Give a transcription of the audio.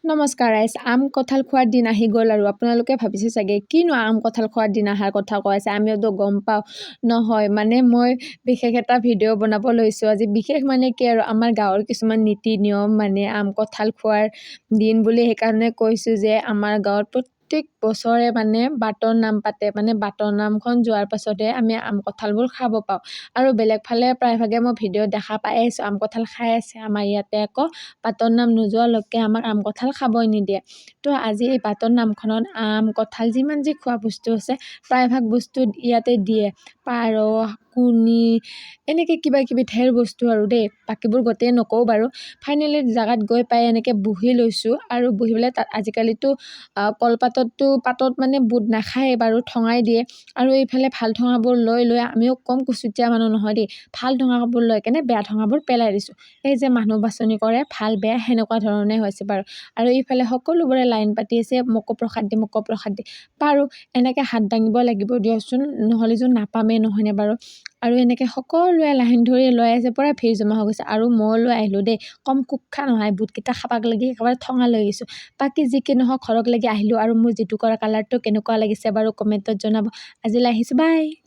নমস্কাৰ ৰাইজ, আম কঁঠাল খোৱাৰ দিন আহি গ'ল আৰু আপোনালোকে ভাবিছে চাগে কিনো আম কঁঠাল খোৱাৰ দিন অহাৰ কথা কৈ আছে, আমিওতো গম পাওঁ। নহয় মানে মই বিশেষ এটা ভিডিঅ' বনাব লৈছোঁ আজি। বিশেষ মানে কি আৰু আমাৰ গাঁৱৰ কিছুমান নীতি নিয়ম মানে আম কঁঠাল খোৱাৰ দিন বুলি সেইকাৰণে কৈছোঁ যে আমাৰ গাঁৱত প্ৰত্যেক বছৰে মানে বাটৰ নাম পাতে, মানে বাটৰ নামখন যোৱাৰ পাছতহে আমি আম কঁঠালবোৰ খাব পাওঁ। আৰু বেলেগ ফালে প্ৰায়ভাগে মই ভিডিঅ' দেখা পাই আছোঁ আম কঁঠাল খাই আছে, আমাৰ ইয়াতে আকৌ বাটৰ নাম নোযোৱালৈকে আমাক আম কঁঠাল খাবই নিদিয়ে। তো আজি এই বাটৰ নামখনত আম কঁঠাল যিমান যি খোৱা বস্তু আছে প্ৰায়ভাগ বস্তু ইয়াতে দিয়ে। পাৰ, কণী, এনেকৈ কিবা কিবি ঢেৰ বস্তু আৰু দেই, বাকীবোৰ গোটেই নকওঁ বাৰু। ফাইনেলি জেগাত গৈ পাই এনেকৈ বহি লৈছোঁ আৰু বহি পেলাই তাত আজিকালিতো পাতত মানে বুট নাখায় বাৰু, ঠঙাই দিয়ে। আৰু এইফালে ভাল ঠঙাবোৰ লৈ আমিও কম কুচুতীয়া মানুহ নহয় দেই, ভাল ঠঙাবোৰ লৈ কেনে বেয়া ঠঙাবোৰ পেলাই দিছোঁ। এই যে মানুহ বাছনি কৰে ভাল বেয়া সেনেকুৱা ধৰণে হৈছে বাৰু। আৰু এইফালে সকলোবোৰে লাইন পাতি আছে, মোকো প্ৰসাদ দি মোকো প্ৰসাদ দি। বাৰু এনেকৈ হাত দাঙিব লাগিব দিয়কচোন, নহ'লে যোন নাপামেই নহয়নে বাৰু। আৰু এনেকৈ সকলোৱে লাইন ধৰি লৈ আছে, পূৰা ভিৰ জমা হৈ গৈছে। আৰু মই লৈ আহিলোঁ দেই, কম কুক্ষা নহয়, বুটকেইটা খাবাক লাগি একেবাৰে ঠঙা লৈ আহিছোঁ। বাকী যি কি নহওক ঘৰক লাগি আহিলোঁ। আৰু মোৰ যিটো কৰা কালাৰটো কেনেকুৱা লাগিছে বাৰু কমেণ্টত জনাব। আজিলৈ আহিছোঁ, বাই।